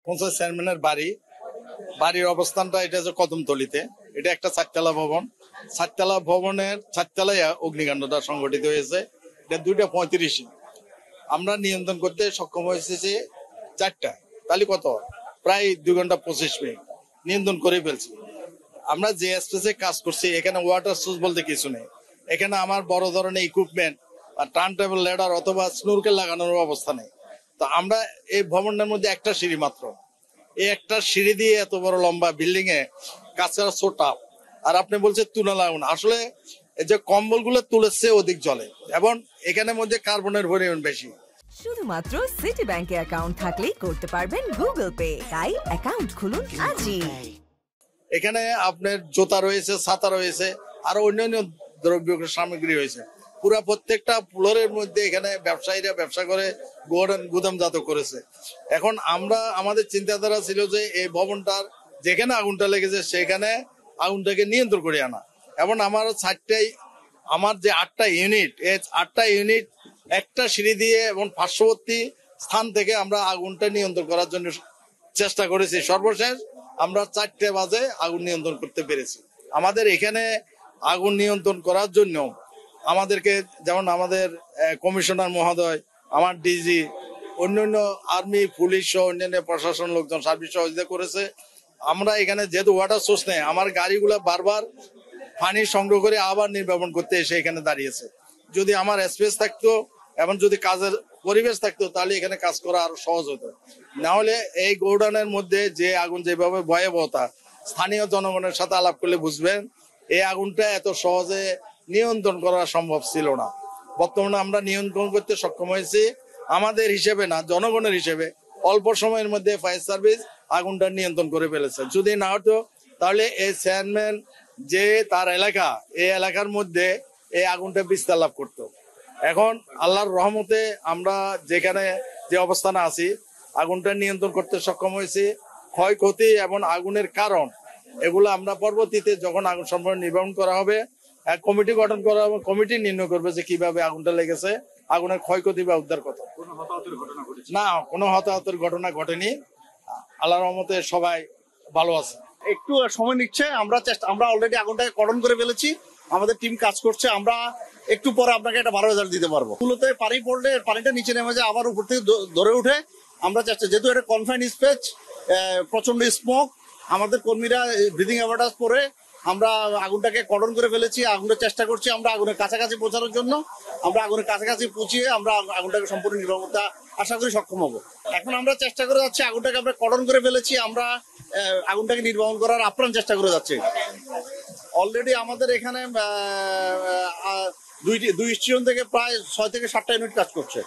পঞ্চায়েত চেয়ারম্যানের বাড়ির অবস্থানটা এটা হচ্ছে কদমতলিতে। এটা একটা চারতলা ভবন। চারতলা ভবনের চারতলায় অগ্নিকাণ্ডটা সংঘটিত হয়েছে। এটা 2:35। আমরা নিয়ন্ত্রণ করতে সক্ষম হয়েছে 4টা, তাহলে কত, প্রায় 2 ঘন্টা 25 মিনিট নিয়ন্ত্রণ করে ফেলছি। আমরা যে স্পেসে কাজ করছি এখানে ওয়াটার সোর্স বলতে কিছু নেই। এখানে আমার বড় ধরনের ইকুইপমেন্ট আর টার্ন টেবল ল্যাডার অথবা স্নুরকেল লাগানোর অবস্থা নেই। তো আমরা এই ভবনের মধ্যে একটা সিঁড়ি মাত্র, এই একটা সিঁড়ি দিয়ে এত বড় লম্বা বিল্ডিং এ কাজ করা ছোটা। আর আপনি বলছেন তুলা লাগানো, আসলে এই যে কম্বল গুলো তুলেছে অধিক জলে এবং এখানের মধ্যে কার্বনের পরিমাণ বেশি। শুধুমাত্র সিটি ব্যাংকে অ্যাকাউন্ট থাকলেই করতে পারবেন গুগল পে। তাই অ্যাকাউন্ট খুলুন আজই। এখানে আপনার জুতা রয়েছে, ছাতা রয়েছে, আরো অন্যান্য দ্রব্য সামগ্রী রয়েছে। পুরা প্রত্যেকটা ফ্লোরের মধ্যে এখানে ব্যবসায়ীরা ব্যবসা করে গুদামজাত করেছে। এখন আমাদের চিন্তাধারা ছিল যে এই ভবনটার যেখানে আগুনটা লেগেছে সেখানে আগুনটাকে নিয়ন্ত্রণ করে আনা। এবং আমার যে 8টা ইউনিট, এই 8টা ইউনিট একটা সিঁড়ি দিয়ে এবং পার্শ্ববর্তী স্থান থেকে আমরা আগুনটা নিয়ন্ত্রণ করার জন্য চেষ্টা করেছি। সর্বশেষ আমরা 4টে বাজে আগুন নিয়ন্ত্রণ করতে পেরেছি। আমাদের এখানে আগুন নিয়ন্ত্রণ করার জন্য আমাদেরকে, যেমন আমাদের কমিশনার মহোদয়, আমার ডিজি, অন্যান্য আর্মি, পুলিশ সহ অন্যান্য প্রশাসন লোকজন সার্ভিস সহযোগিতা করেছে। আমরা এখানে যেহেতু ওয়াটার সোর্স নেই, আমার গাড়িগুলো বারবার পানি সংগ্রহ করে আবার নির্বাপন করতে এসে এখানে দাঁড়িয়েছে। যদি আমার স্পেস থাকতো এবং যদি কাজের পরিবেশ থাকতো তাহলে এখানে কাজ করা আরো সহজ হতো। না হলে এই গোডাউনের মধ্যে যে আগুন যেভাবে ভয়াবহতা, স্থানীয় জনগণের সাথে আলাপ করলে বুঝবেন এই আগুনটা এত সহজে নিয়ন্ত্রণ করা সম্ভব ছিল না। বর্তমানে আমরা নিয়ন্ত্রণ করতে সক্ষম হয়েছি। আমাদের হিসেবে না, জনগণের হিসেবে অল্প সময়ের মধ্যে ফায়ার সার্ভিস আগুনটা নিয়ন্ত্রণ করে ফেলেছে। যদি না হতো তাহলে এই চেয়ারম্যান যে তার এলাকা, এই এলাকার মধ্যে এই আগুনটা বিস্তার লাভ করতো। এখন আল্লাহর রহমতে আমরা যেখানে যে অবস্থানে আছি আগুনটা নিয়ন্ত্রণ করতে সক্ষম হয়েছি। ক্ষয়ক্ষতি এবং আগুনের কারণ এগুলো আমরা পরবর্তীতে যখন আগুন সম্পর্কে নির্বাপন করা হবে এক কমিটি গঠন করা হবে, কমিটি নির্ণয় করবে যে কিভাবে আগুনটা লেগেছে, আগুনের ক্ষয়ক্ষতি বা উদ্ধার কত। না, কোনো হতাহতের ঘটনা ঘটেনি, আল্লাহর রহমতে সবাই ভালো আছে। একটু সময় নিচ্ছে, আমরা অলরেডি আগুনটাকে কর্ডন করে ফেলেছি, আমাদের টিম কাজ করছে। আমরা একটু পরে আপনাকে একটা ভালো রেজাল্ট দিতে পারবো। তুলোতে পানি পড়লে পানিটা নিচে নেমে যায়, আবার উপর থেকে ধরে উঠে। আমরা যেহেতু এটা কনফাইন্ড স্পেস, প্রচন্ড স্মোক, আমাদের কর্মীরা ব্রিদিং অ্যাপারেটাস পরে আমরা আগুনটাকে কর্ডন করে ফেলেছি। আগুনের চেষ্টা করছি আমরা আগুনের কাছাকাছি পৌঁছানোর জন্য। আমরা আগুনের কাছাকাছি পৌঁছিয়ে আমরা আগুনটাকে সম্পূর্ণ নির্বাপন করতে আশা করি সক্ষম হবো। এখন আমরা চেষ্টা করে যাচ্ছি, আগুনটাকে আমরা কর্ডন করে ফেলেছি, আমরা আগুনটাকে নির্বাপন করার আপ্রাণ চেষ্টা করে যাচ্ছি। অলরেডি আমাদের এখানে 2 স্টেশন থেকে প্রায় 6 থেকে 7টা ইউনিট কাজ করছে।